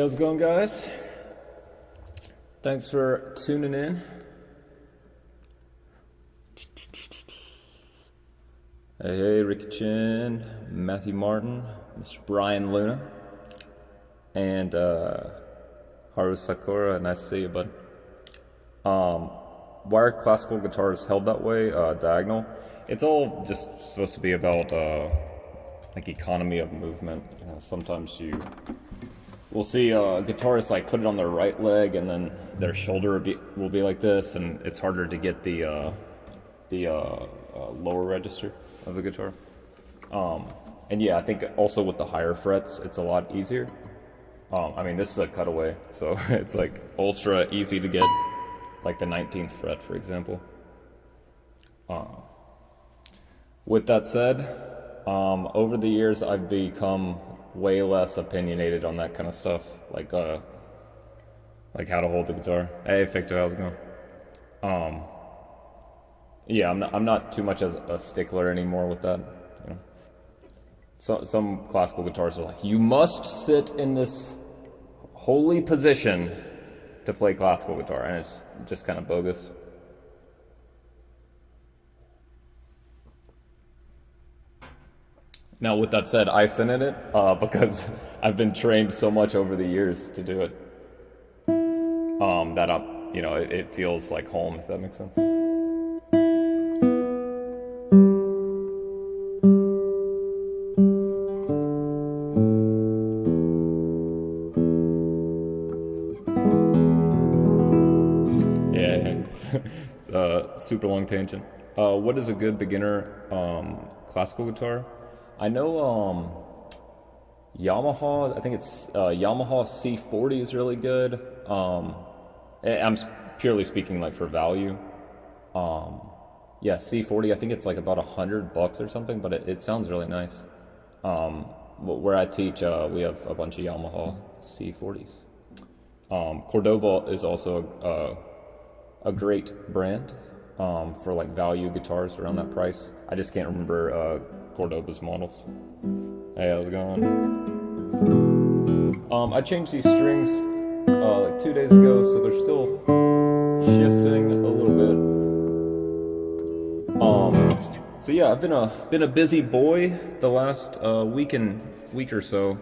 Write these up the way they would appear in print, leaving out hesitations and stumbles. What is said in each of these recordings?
how's it going, guys? Thanks for tuning in. Hey, Ricky Chin, Matthew Martin, Mr. Brian Luna, and Haru Sakura. Nice to see you, bud. Why are classical guitars held that way, diagonal? It's all just supposed to be about like economy of movement. You know, sometimes we'll see guitarists like put it on their right leg, and then their shoulder will be like this, and it's harder to get the lower register of the guitar. And yeah, I think also with the higher frets, it's a lot easier. I mean, this is a cutaway, so it's like ultra easy to get, like the 19th fret, for example. With that said, over the years, I've become way less opinionated on that kind of stuff, like how to hold the guitar. Hey, Victor, how's it going? Yeah, I'm not too much as a stickler anymore with that. You know, so some classical guitars are like, you must sit in this holy position to play classical guitar, and it's just kind of bogus. Now, with that said, I sit in it because I've been trained so much over the years to do it that it feels like home, if that makes sense. Super long tangent. What is a good beginner classical guitar? I know Yamaha, I think it's Yamaha C40 is really good. I'm purely speaking like for value. Yeah, C40, I think it's like about $100 or something, but it sounds really nice. Where I teach, we have a bunch of Yamaha C40s. Cordoba is also a great brand for like value guitars around that price. I just can't remember Cordoba's models. Hey, how's it going? I changed these strings like 2 days ago, so they're still shifting a little bit. So yeah, I've been a busy boy the last week or so.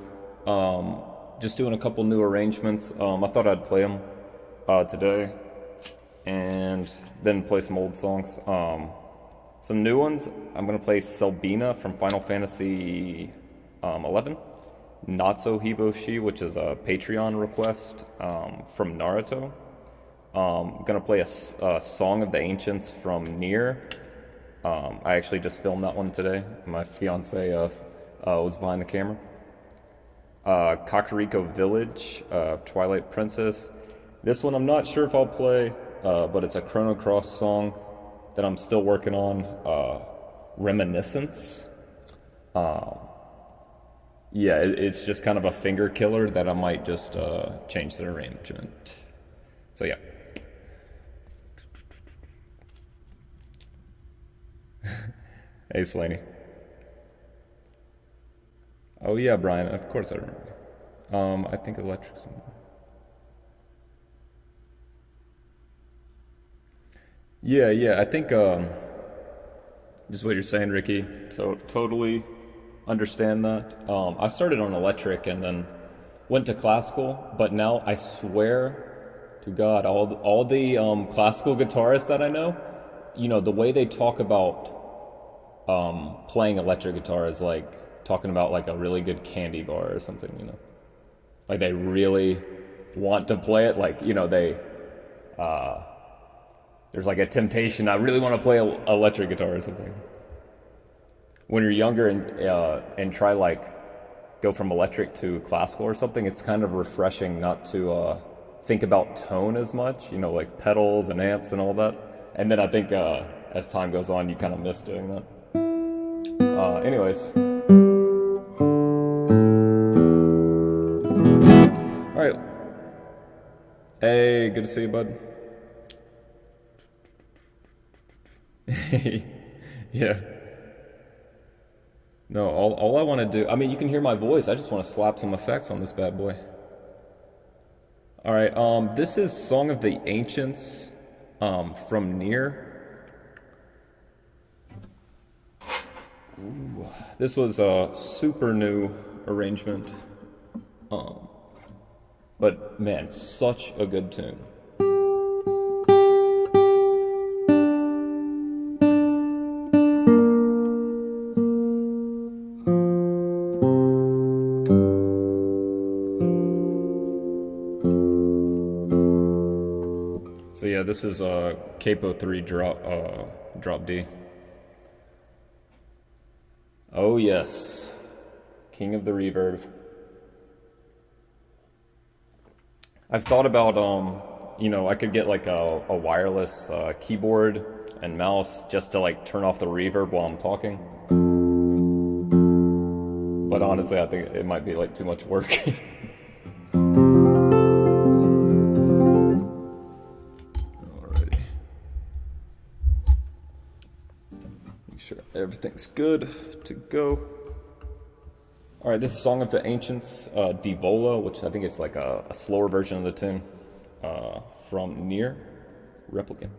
Just doing a couple new arrangements. I thought I'd play them today, and then play some old songs. Some new ones, I'm going to play Selbina from Final Fantasy 11, Natsu Hiboshi, which is a Patreon request from Naruto. I'm going to play a Song of the Ancients from Nier. I actually just filmed that one today. My fiance was behind the camera. Kakariko Village, Twilight Princess. This one I'm not sure if I'll play, but it's a Chrono Cross song that I'm still working on, Reminiscence. Yeah, it's just kind of a finger killer that I might just change the arrangement. So yeah. Hey, Slaney. Oh yeah, Brian, of course I remember. I think electric. Yeah, I think just what you're saying, Ricky, totally understand that. I started on electric and then went to classical, but now I swear to God, all the classical guitarists that I know, you know, the way they talk about playing electric guitar is like talking about like a really good candy bar or something, you know. Like they really want to play it, like, you know, there's like a temptation, I really want to play electric guitar or something. When you're younger and try like go from electric to classical or something, it's kind of refreshing not to think about tone as much, you know, like pedals and amps and all that. And then I think as time goes on, you kind of miss doing that. Anyways. All right. Hey, good to see you, bud. Yeah. No, all I want to do, I mean, you can hear my voice. I just want to slap some effects on this bad boy. All right, this is Song of the Ancients, from Nier. Ooh, this was a super new arrangement, but man, such a good tune. So yeah, this is Capo 3 drop D. Oh yes, King of the Reverb. I've thought about I could get like a wireless keyboard and mouse just to like turn off the reverb while I'm talking. But honestly, I think it might be like too much work. Sure everything's good to go. All right, this is Song of the Ancients, Divola, which I think is like a slower version of the tune, from Nier Replicant.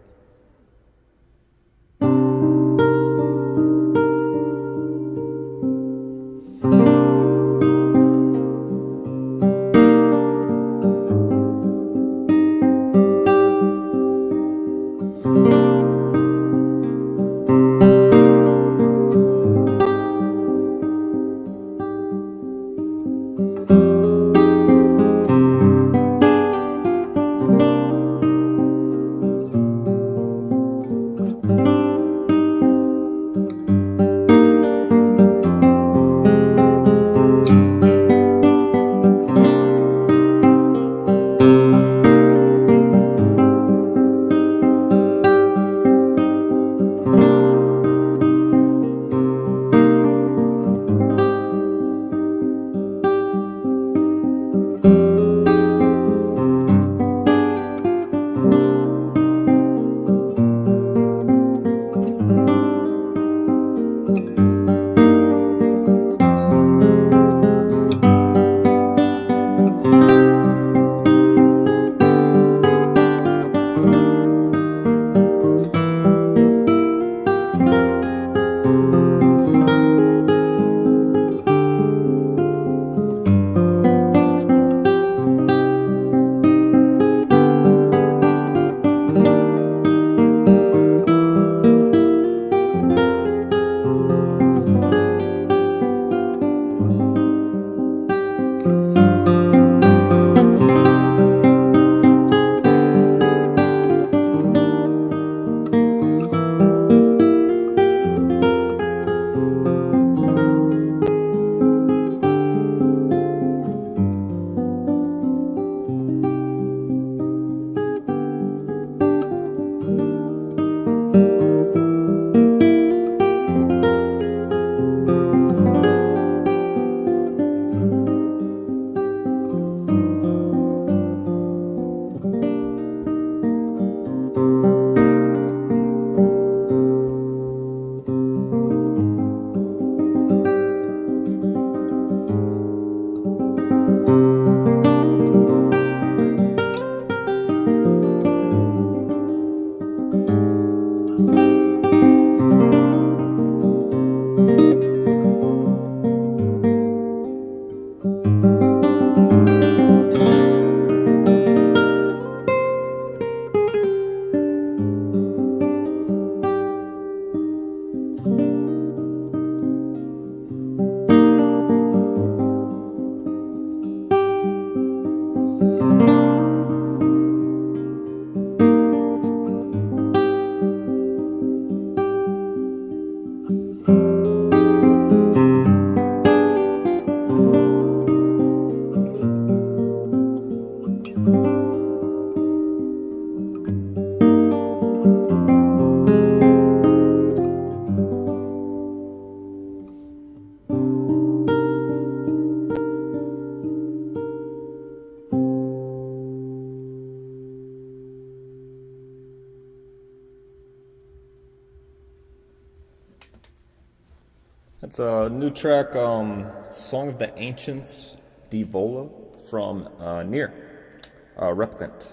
That's a new track, Song of the Ancients, Divola, from Nier. Replicant.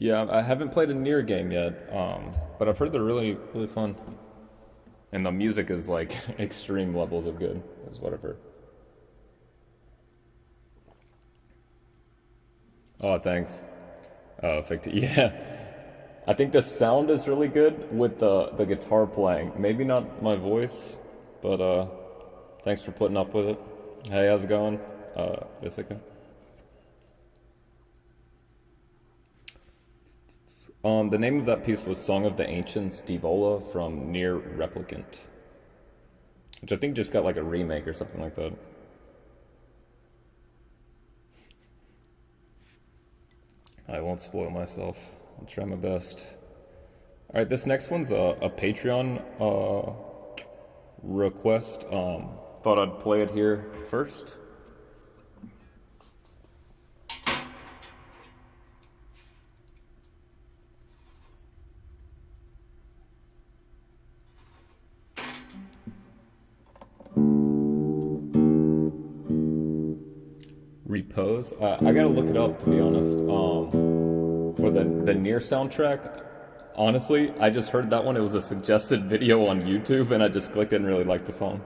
Yeah, I haven't played a Nier game yet, but I've heard they're really, really fun. And the music is like extreme levels of good, is what I've heard. Oh, thanks. Yeah. I think the sound is really good with the guitar playing. Maybe not my voice, but thanks for putting up with it. Hey, how's it going? Jessica. The name of that piece was Song of the Ancients Divola from Nier Replicant, which I think just got like a remake or something like that. I won't spoil myself. I'll try my best. All right, this next one's a Patreon request. Thought I'd play it here first. Repose. I gotta look it up to be honest. For the Nier soundtrack, honestly, I just heard that one. It was a suggested video on YouTube, and I just clicked it and really liked the song.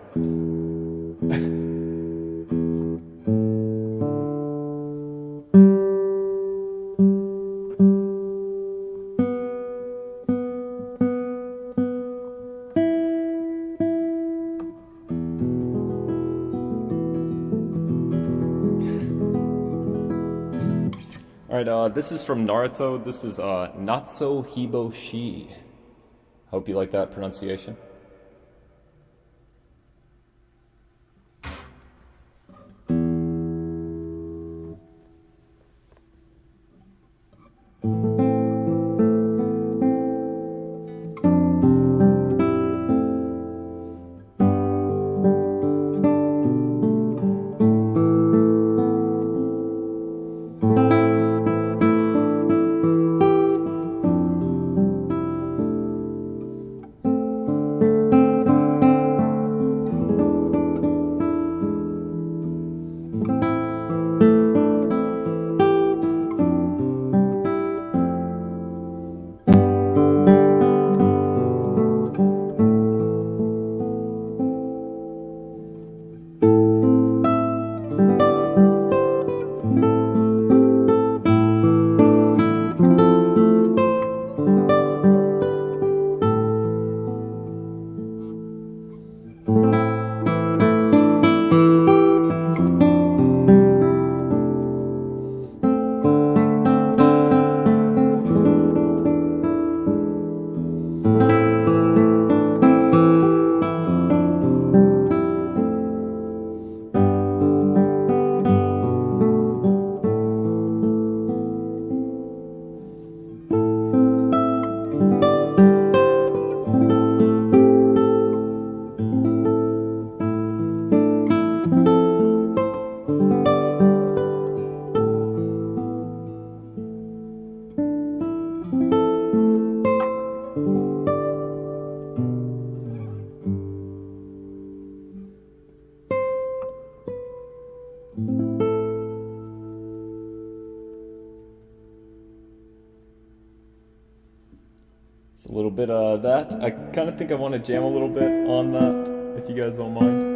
Alright, this is from Naruto. This is Natso Hiboshi. Hope you like that pronunciation. It's a little bit of that. I kind of think I want to jam a little bit on that, if you guys don't mind.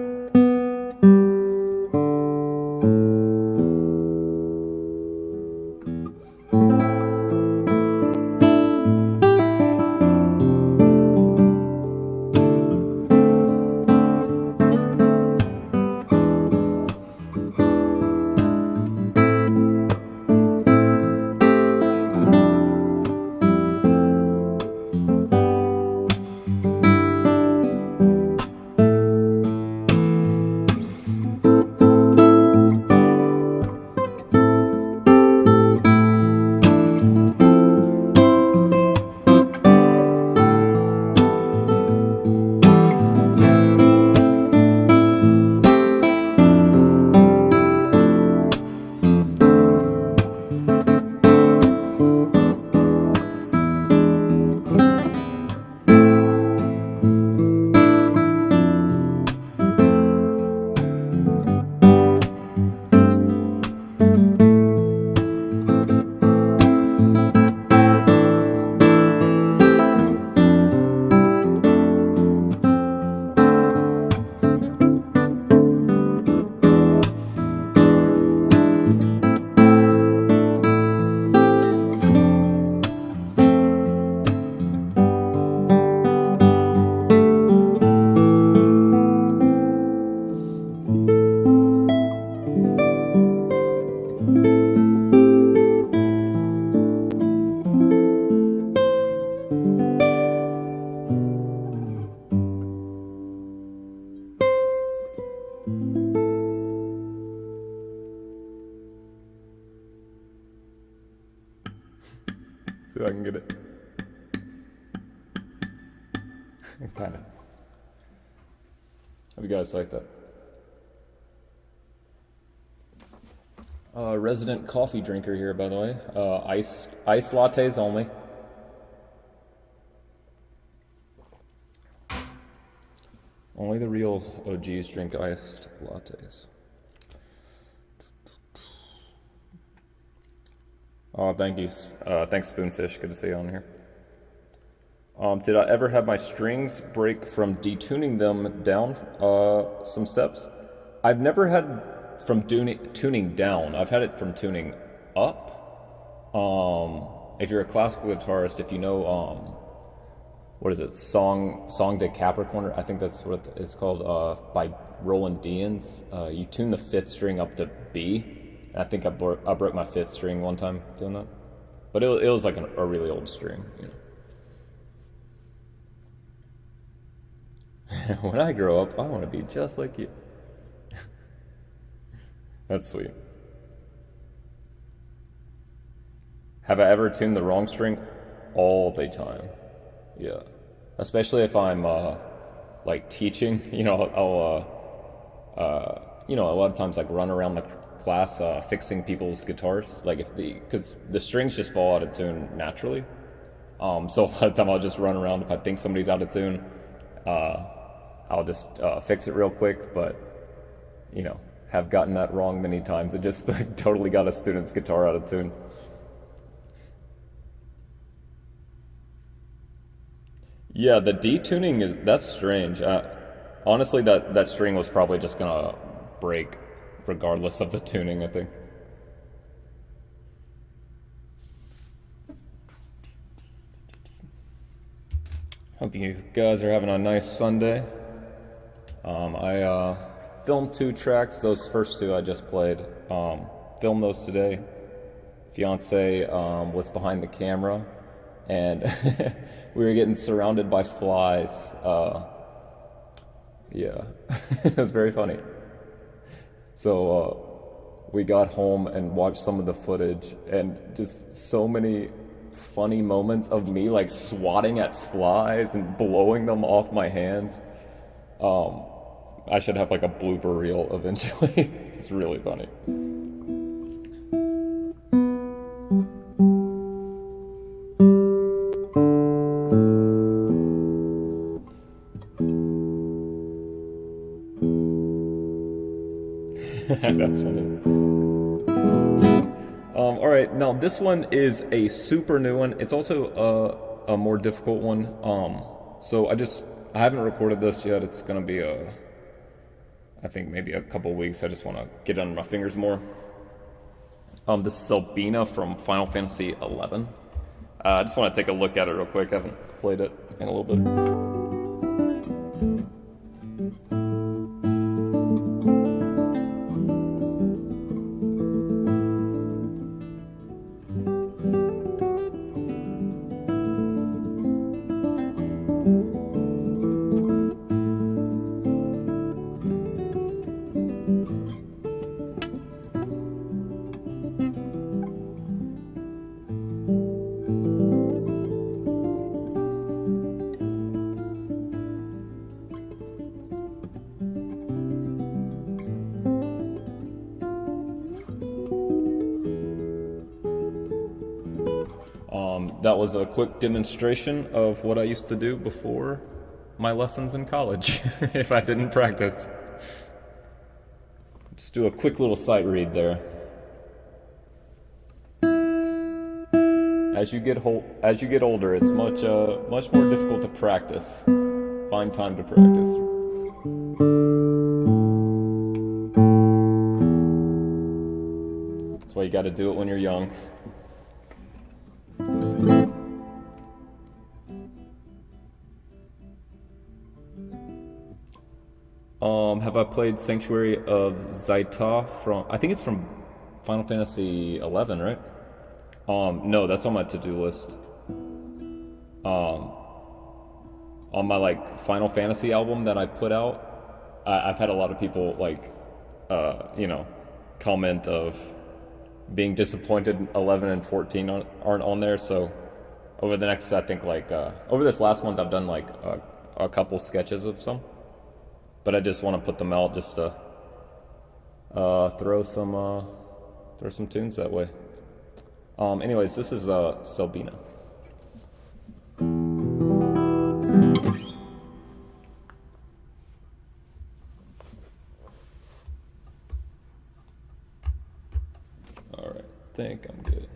See if I can get it. Kind of. How do you guys like that? Resident coffee drinker here, by the way. Iced lattes only. Only the real OGs drink iced lattes. Oh, thank you. Thanks, Spoonfish. Good to see you on here. Did I ever have my strings break from detuning them down some steps? I've never had from tuning down. I've had it from tuning up. If you're a classical guitarist, if you know, what is it, Song de Capricorn? I think that's what it's called, by Roland Deans. You tune the 5th string up to B. And I think I broke my 5th string one time doing that. But it was like a really old string, you know. When I grow up, I want to be just like you. That's sweet. Have I ever tuned the wrong string? All the time. Yeah. Especially if I'm like teaching, you know, I'll you know, a lot of times like run around the class fixing people's guitars, like because the strings just fall out of tune naturally. So a lot of time I'll just run around. If I think somebody's out of tune, I'll just fix it real quick, but, you know, have gotten that wrong many times. It just like, totally got a student's guitar out of tune. Yeah, the detuning that's strange. Honestly, that string was probably just gonna break regardless of the tuning, I think. Hope you guys are having a nice Sunday. I filmed 2 tracks. Those first 2 I just played. Filmed those today. Fiance was behind the camera, and we were getting surrounded by flies. Yeah, it was very funny. So we got home and watched some of the footage, and just so many funny moments of me like swatting at flies and blowing them off my hands. I should have like a blooper reel eventually. It's really funny. That's funny. All right, now this one is a super new one. It's also a more difficult one. So I haven't recorded this yet. It's gonna be I think maybe a couple weeks. I just want to get it under my fingers more. This is Albina from Final Fantasy XI. I just want to take a look at it real quick. I haven't played it in a little bit. That was a quick demonstration of what I used to do before my lessons in college, if I didn't practice. Just do a quick little sight read there. As you get older, it's much more difficult to practice. Find time to practice. That's why you got to do it when you're young. Have I played Sanctuary of Zaita from, I think it's from Final Fantasy XI, right? No, that's on my to-do list. On my like Final Fantasy album that I put out, I've had a lot of people like, comment of being disappointed 11 and 14 aren't on there, so over the next, I think, like, over this last month, I've done, like, a couple sketches of some. But I just want to put them out just to throw some tunes that way. Anyways, this is Selbina. Alright, I think I'm good.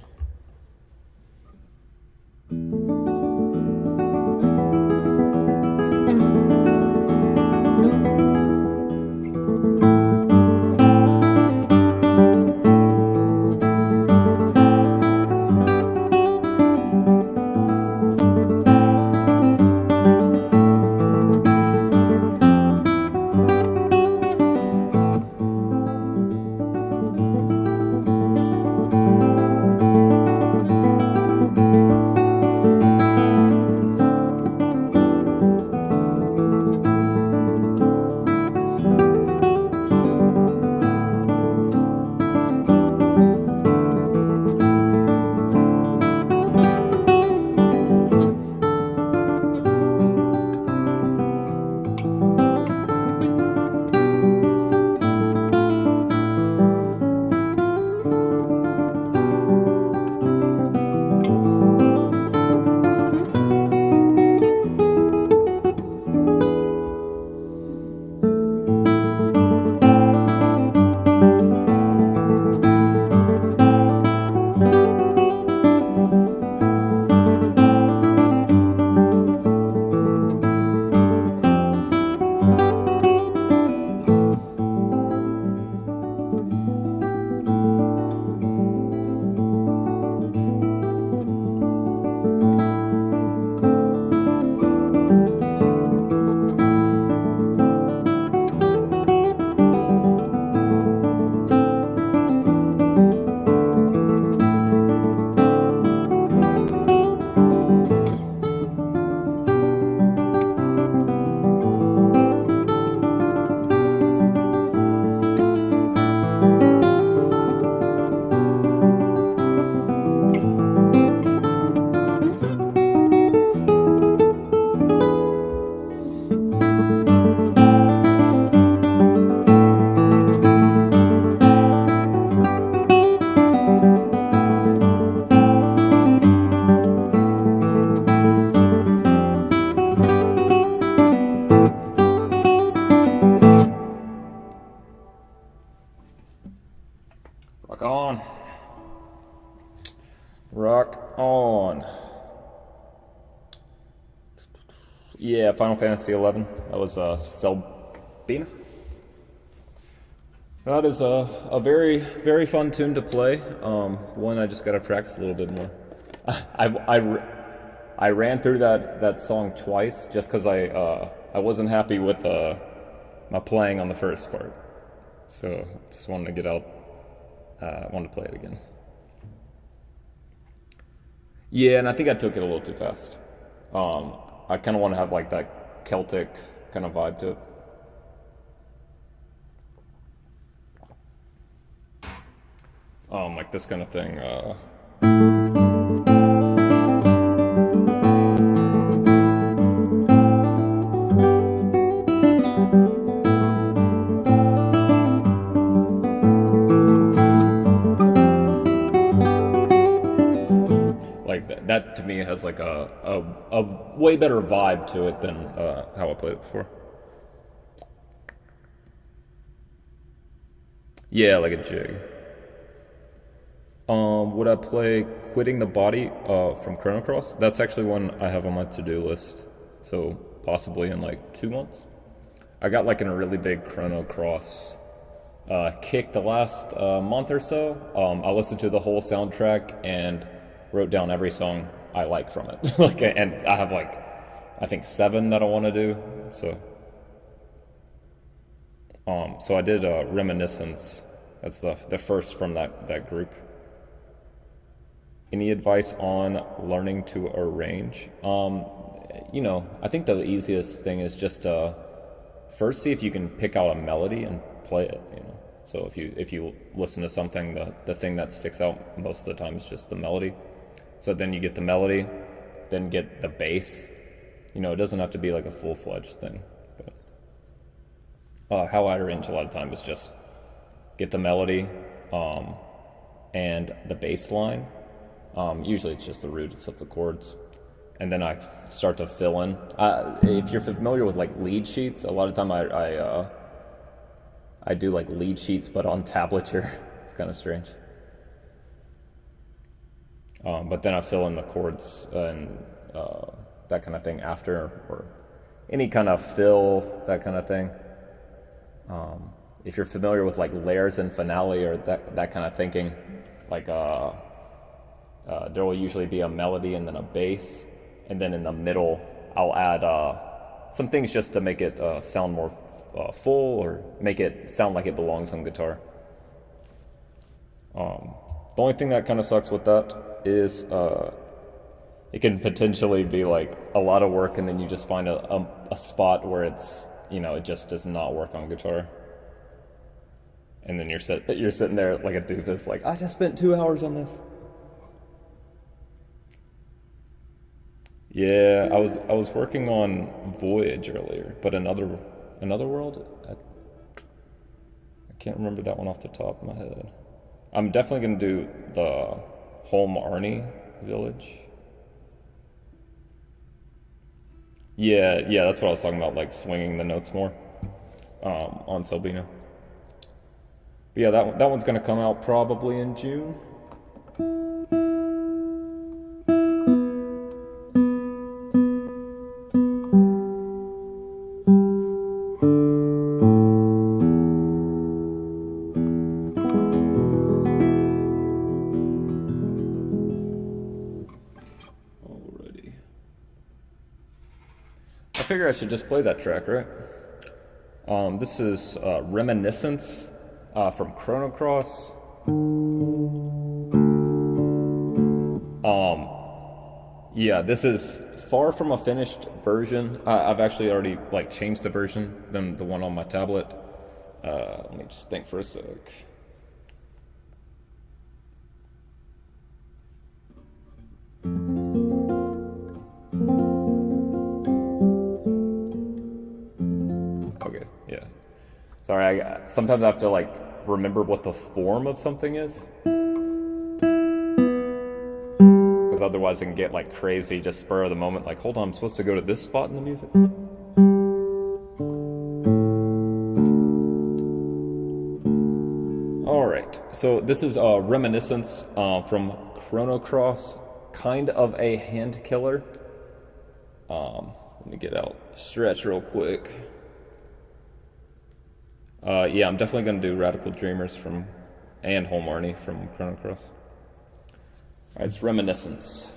Rock on. Rock on. Yeah, Final Fantasy XI. That was Selbina. That is a very, very fun tune to play. One I just got to practice a little bit more. I ran through that song twice just because I wasn't happy with my playing on the first part. So just wanted to get out. Wanted to play it again. Yeah, and I think I took it a little too fast. I kind of want to have like that Celtic kind of vibe to it. Like this kind of thing. That to me has like a way better vibe to it than how I played it before. Yeah, like a jig. Would I play Quitting the Body from Chrono Cross? That's actually one I have on my to-do list. So possibly in like 2 months. I got like in a really big Chrono Cross kick the last month or so. I listened to the whole soundtrack and wrote down every song I like from it. And I have like, I think 7 that I want to do. So I did Reminiscence. That's the first from that group. Any advice on learning to arrange? I think the easiest thing is just first see if you can pick out a melody and play it. So if you listen to something, the thing that sticks out most of the time is just the melody. So then you get the melody, then get the bass. You know, it doesn't have to be like a full-fledged thing. But how I arrange a lot of times is just get the melody and the bass line. Usually it's just the roots of the chords. And then I start to fill in. If you're familiar with like lead sheets, a lot of time I do like lead sheets, but on tablature. It's kind of strange. But then I fill in the chords and that kind of thing after, or any kind of fill, that kind of thing. If you're familiar with like layers and finale or that kind of thinking, like there will usually be a melody and then a bass, and then in the middle I'll add some things just to make it sound more full, or make it sound like it belongs on guitar. The only thing that kind of sucks with that is it can potentially be like a lot of work, and then you just find a spot where it's, you know, it just does not work on guitar. And then you're sitting there like a doofus, like, I just spent 2 hours on this. Yeah, I was working on Voyage earlier, but another world. I can't remember that one off the top of my head. I'm definitely gonna do the Home Arnie Village. Yeah, that's what I was talking about, like swinging the notes more on Selbina. But yeah, that one's gonna come out probably in June. Alrighty. I figure I should just play that track, right? This is Reminiscence from Chrono Cross. Yeah, this is far from a finished version. I've actually already like changed the version than the one on my tablet. Let me just think for a sec. Okay, yeah. Sorry, sometimes I have to like remember what the form of something is. Because otherwise it can get like crazy, just spur of the moment, like, hold on, I'm supposed to go to this spot in the music? Alright, so this is Reminiscence from Chrono Cross, kind of a hand killer. Let me get out stretch real quick. Yeah, I'm definitely going to do Radical Dreamers and Home Arnie from Chrono Cross. Alright, it's Reminiscence.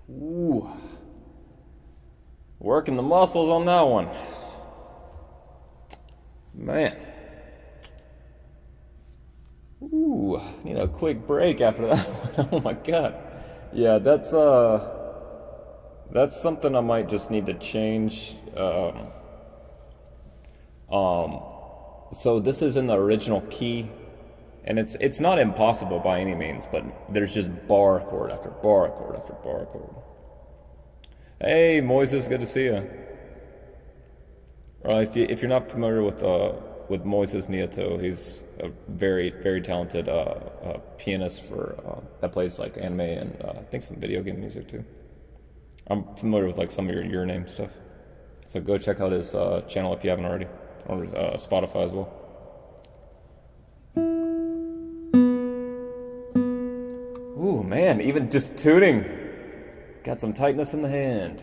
Ooh. Working the muscles on that one. Man. Ooh, need a quick break after that one. Oh my god. Yeah, that's something I might just need to change. So this is in the original key, and it's not impossible by any means, but there's just bar chord after bar chord after bar chord. Hey, Moises, good to see you. If you're not familiar with Moises Nieto, he's a very very talented pianist for that plays like anime and I think some video game music too. I'm familiar with like some of your name stuff, so go check out his channel if you haven't already, or Spotify as well. Ooh man, even just tuning, got some tightness in the hand.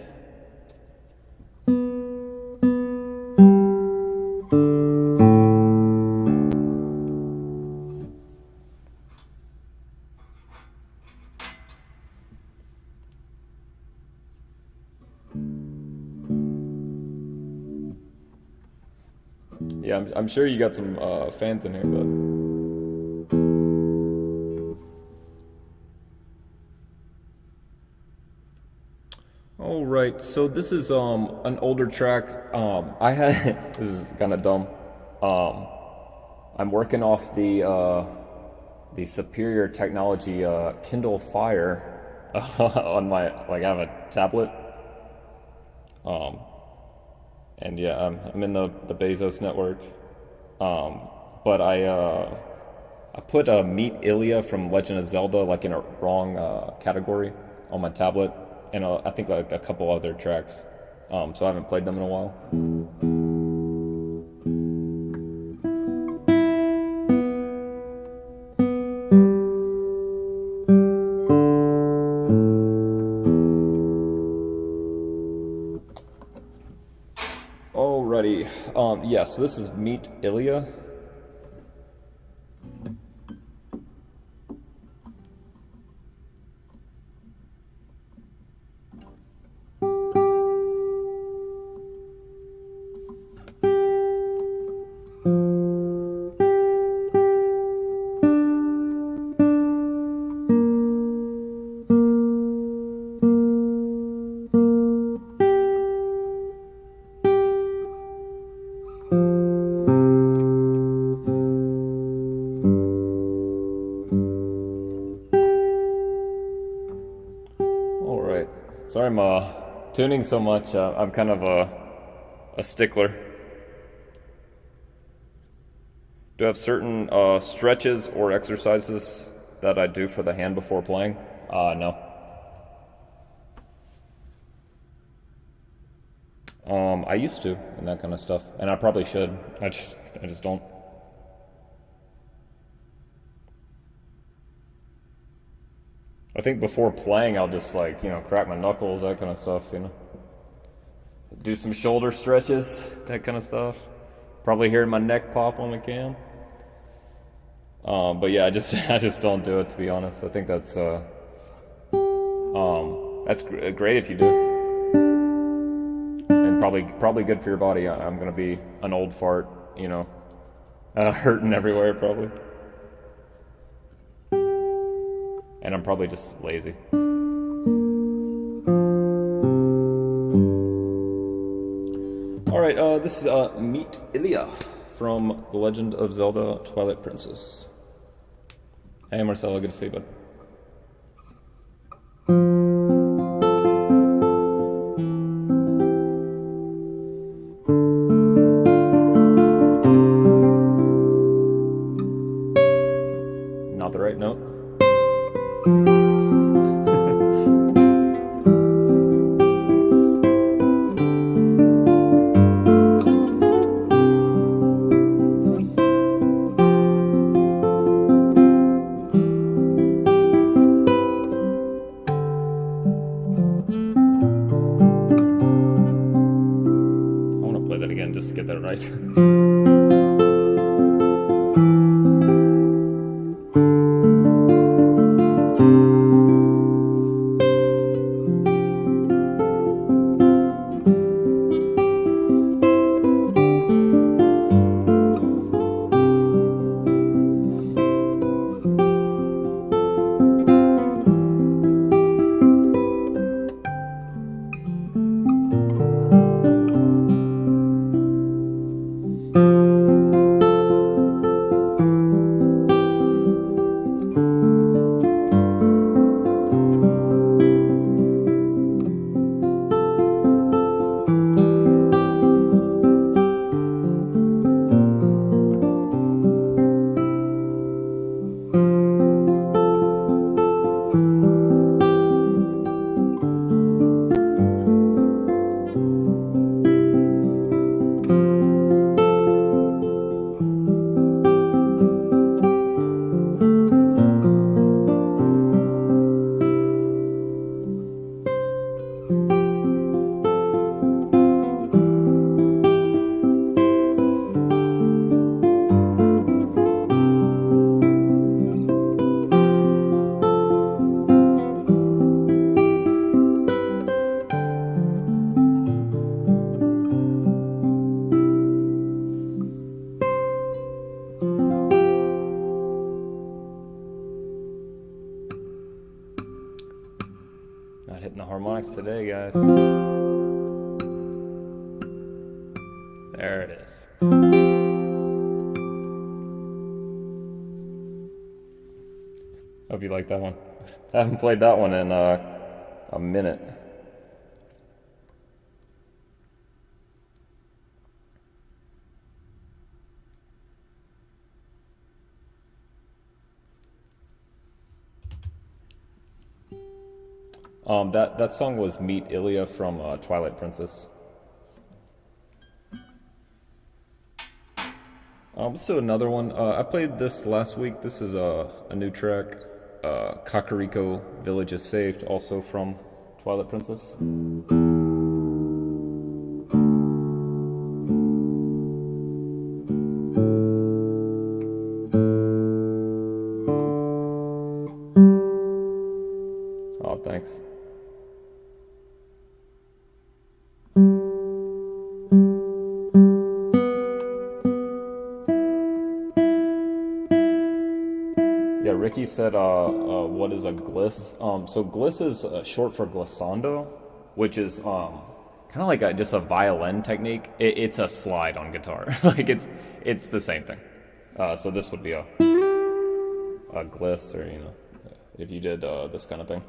Yeah, I'm sure you got some fans in here, bud. All right, so this is an older track. I had this is kind of dumb. I'm working off the superior technology Kindle Fire on my I have a tablet. And yeah, I'm in the Bezos network. But I put Meet Ilia from Legend of Zelda like in a wrong category on my tablet, and I think like a couple other tracks. So I haven't played them in a while. Alrighty, yeah, so this is Meet Ilia. Sorry I'm tuning so much. I'm kind of a stickler. Do I have certain stretches or exercises that I do for the hand before playing? No. I used to, and that kind of stuff, and I probably should. I just don't. I think before playing, I'll just like, crack my knuckles, that kind of stuff, Do some shoulder stretches, that kind of stuff. Probably hearing my neck pop on the cam. But yeah, I just don't do it, to be honest. I think that's great if you do. And probably good for your body. I'm gonna be an old fart, hurting everywhere probably. And I'm probably just lazy. Alright, this is Meet Ilia from The Legend of Zelda Twilight Princess. Hey Marcelo, good to see you, bud. Not the right note. Just to get that right. Not hitting the harmonics today, guys. There it is. Hope you like that one. I haven't played that one in a minute. That song was Meet Ilia from Twilight Princess. Let's do another one. I played this last week. This is a new track. Kakariko Village is Saved, also from Twilight Princess. Oh, thanks. Yeah, Ricky said, what is a gliss? So gliss is short for glissando, which is kind of like just a violin technique. It's a slide on guitar. Like it's the same thing. So this would be a gliss, or if you did this kind of thing.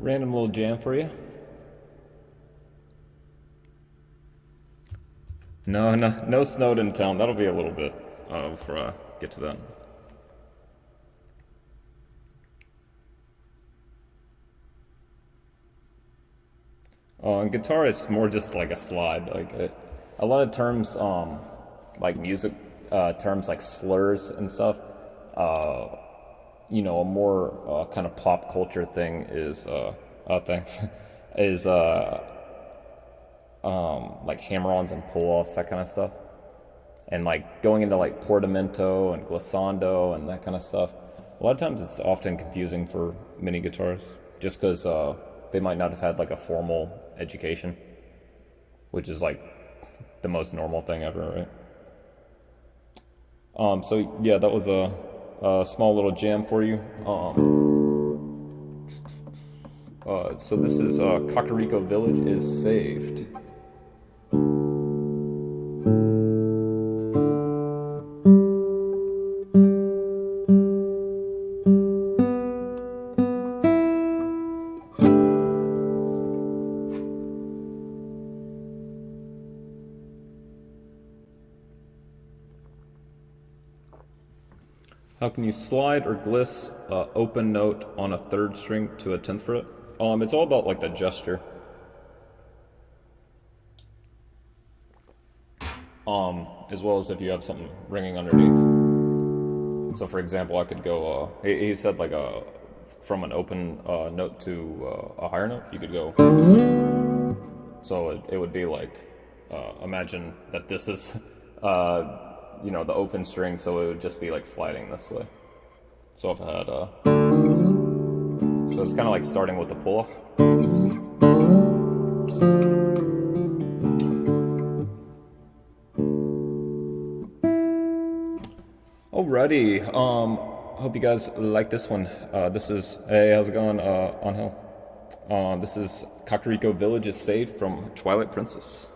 Random little jam for you. No Snowed in town. That'll be a little bit before I get to that. Guitar is more just like a slide. A lot of terms, like music terms like slurs and stuff. A more kind of pop culture thing is thanks is like hammer-ons and pull-offs, that kind of stuff, and like going into like portamento and glissando and that kind of stuff. A lot of times it's often confusing for mini guitarists just because they might not have had like a formal education, which is like the most normal thing ever, right? So yeah, that was a small little jam for you. So this is Kakariko Village is Saved. How can you slide or gliss open note on a third string to a 10th fret? It's all about like the gesture. As well as if you have something ringing underneath. So for example, I could go, he said like from an open note to a higher note, you could go. So it would be like, imagine that this is, the open string, so it would just be like sliding this way. So if I had so it's kind of like starting with the pull-off. Alrighty, hope you guys like this one. This is, hey, how's it going, Angel? This is Kakariko Village is Saved from Twilight Princess.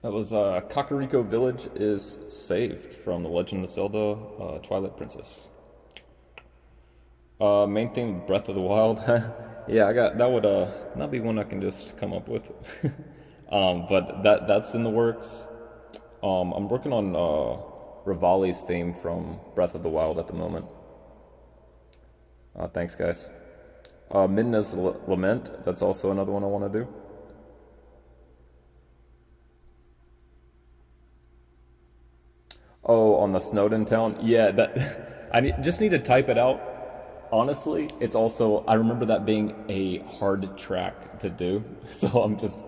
That was Kakariko Village is saved from The Legend of Zelda Twilight Princess. Main theme Breath of the Wild. Yeah, I got that would not be one I can just come up with. But that's in the works. I'm working on Rivali's theme from Breath of the Wild at the moment. Thanks, guys. Midna's Lament. That's also another one I want to do. Oh, on the Snowden town? Yeah, that just need to type it out. Honestly, it's also, I remember that being a hard track to do. So I'm just,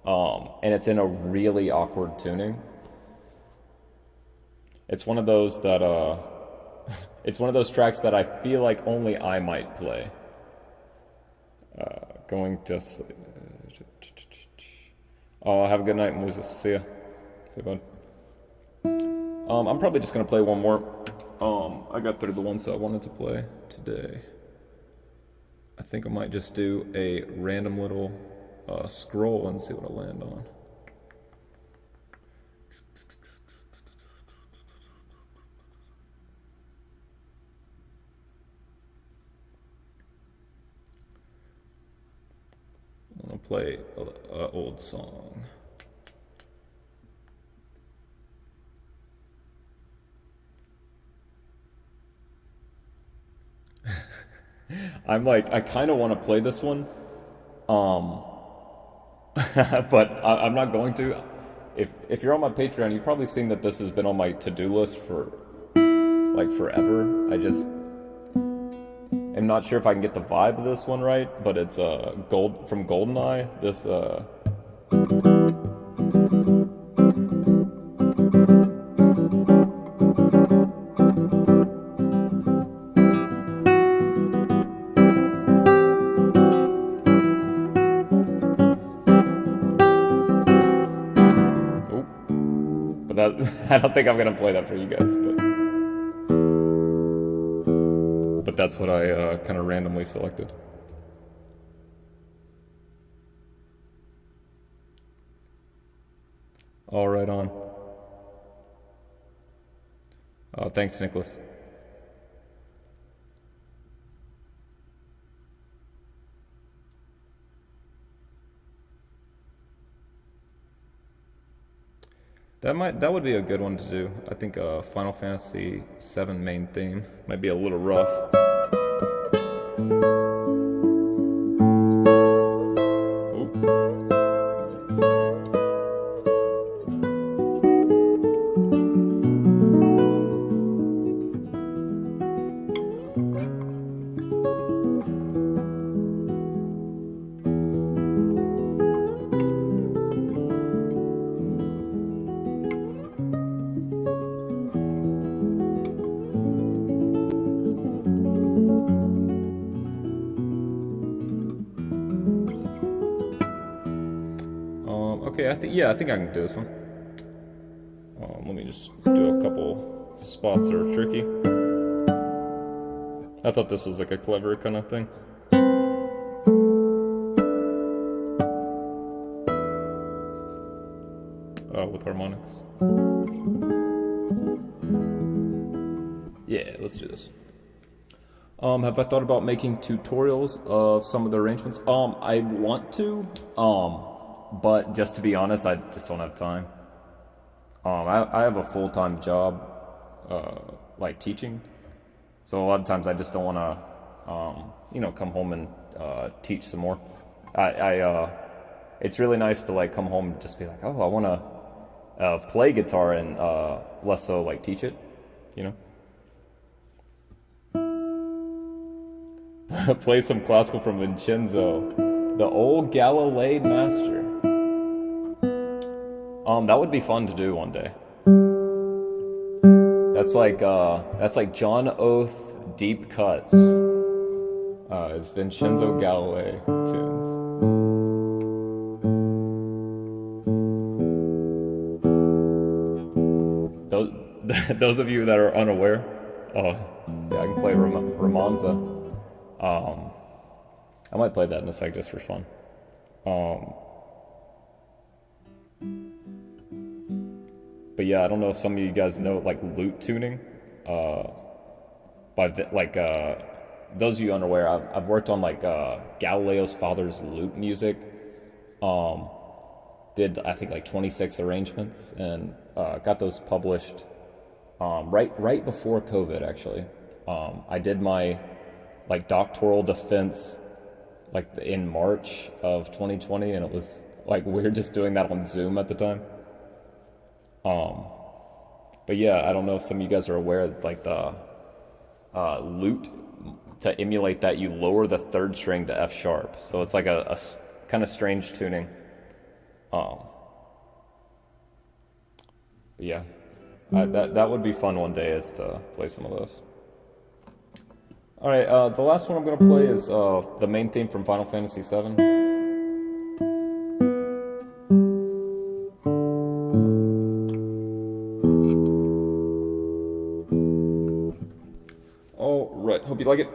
and it's in a really awkward tuning. It's one of those that, it's one of those tracks that I feel like only I might play. Going to sleep. Oh, have a good night, Moses. See ya. See you, bud. I'm probably just gonna play one more. I got through the ones that I wanted to play today. I think I might just do a random little scroll and see what I land on. I'm gonna play an old song. I'm like, I kind of want to play this one, but I'm not going to. If you're on my Patreon, you've probably seen that this has been on my to-do list for like forever. I just am not sure if I can get the vibe of this one right, but it's Gold from GoldenEye. This I don't think I'm gonna play that for you guys, but that's what I kind of randomly selected. All right, on. Thanks, Nicholas. That would be a good one to do. I think Final Fantasy VII main theme might be a little rough. Okay, I think I can do this one. Let me just do a couple spots that are tricky. I thought this was like a clever kind of thing. With harmonics. Yeah, let's do this. Have I thought about making tutorials of some of the arrangements? I want to, but just to be honest, I just don't have time. I have a full-time job, like teaching, so a lot of times I just don't want to, come home and teach some more. It's really nice to like come home and just be like, oh, I want to play guitar and less so like teach it, Play some classical from Vincenzo, the old Galilei master. That would be fun to do one day. That's like John Oath deep cuts. It's Vincenzo Galilei tunes. Those of you that are unaware, yeah, I can play Romanza. I might play that in a sec just for fun. But yeah, I don't know if some of you guys know like lute tuning. Uh, those of you unaware, I've worked on like Galileo's father's lute music. Um, did I think like 26 arrangements and got those published right before COVID actually. I did my like doctoral defense like in March of 2020, and it was like weird just doing that on Zoom at the time. Um, but yeah, I don't know if some of you guys are aware that, like the lute to emulate that you lower the third string to F sharp, so it's like a kind of strange tuning. Um, but yeah, that would be fun one day is to play some of those. All right, the last one I'm gonna play is the main theme from Final Fantasy VII. All right, hope you like it.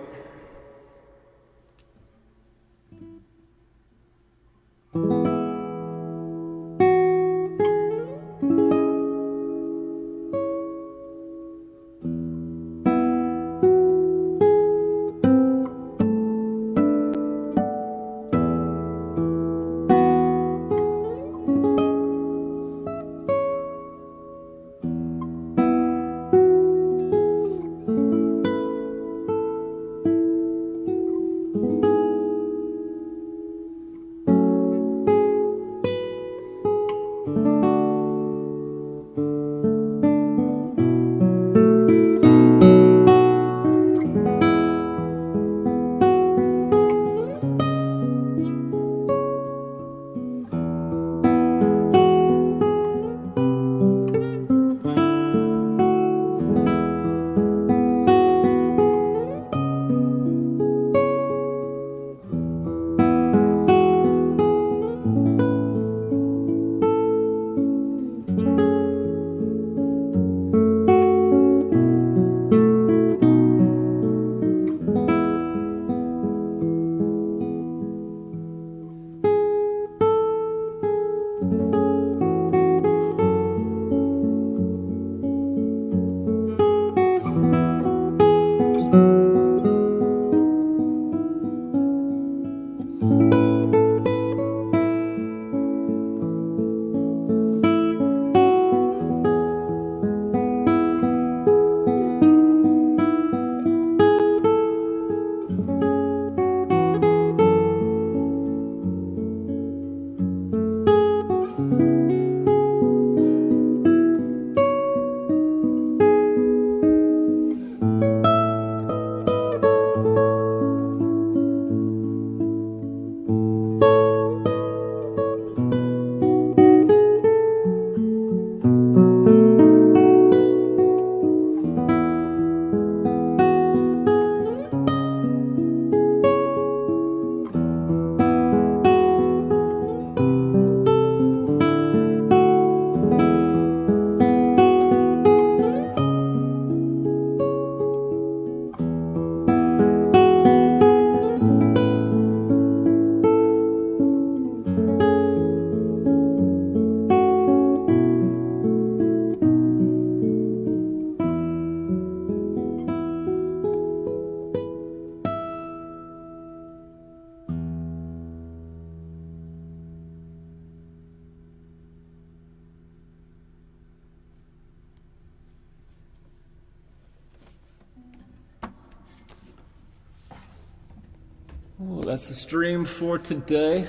Well, that's the stream for today.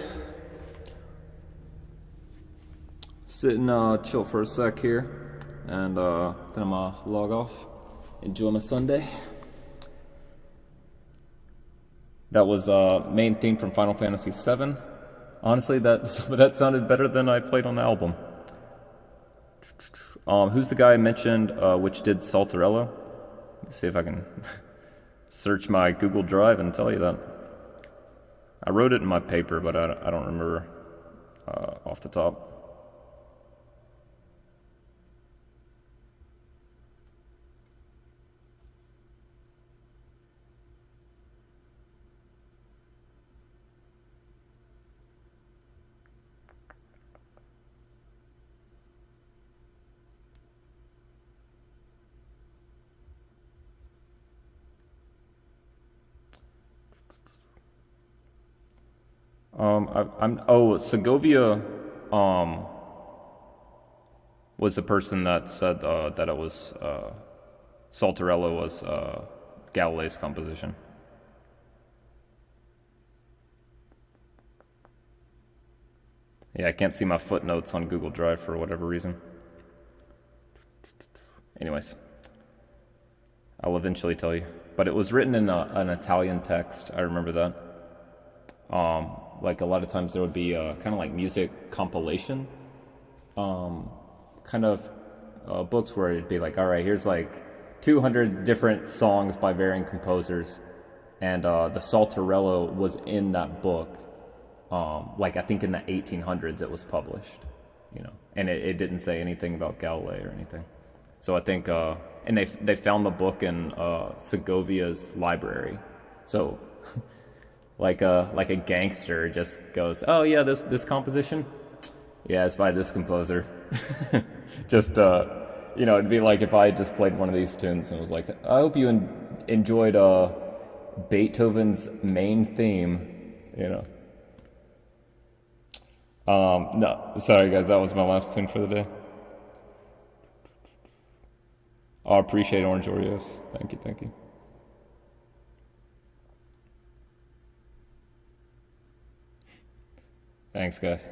Sit and chill for a sec here, and then I'm gonna log off. Enjoy my Sunday. That was main theme from Final Fantasy VII. Honestly, that sounded better than I played on the album. Who's the guy I mentioned which did Saltarello? Let's see if I can search my Google Drive and tell you that. I wrote it in my paper, but I don't remember off the top. Segovia, um, was the person that said that it was Saltarello was Galileo's composition. Yeah, I can't see my footnotes on Google Drive for whatever reason. Anyways, I'll eventually tell you. But it was written in an Italian text. I remember that. Like a lot of times there would be kind of like music compilation kind of books where it'd be like, all right, here's like 200 different songs by varying composers, and the Saltarello was in that book. Like I think in the 1800s it was published, and it didn't say anything about Galileo or anything. So I think, and they found the book in Segovia's library. So like a gangster just goes, oh yeah, this composition, yeah, it's by this composer. Just it'd be like if I just played one of these tunes and was like, I hope you enjoyed Beethoven's main theme, No, sorry guys, that was my last tune for the day. I appreciate Orange Oreos. Thank you. Thanks, guys.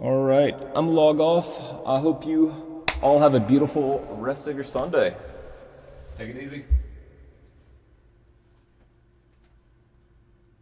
All right, I'm log off. I hope you all have a beautiful rest of your Sunday. Take it easy.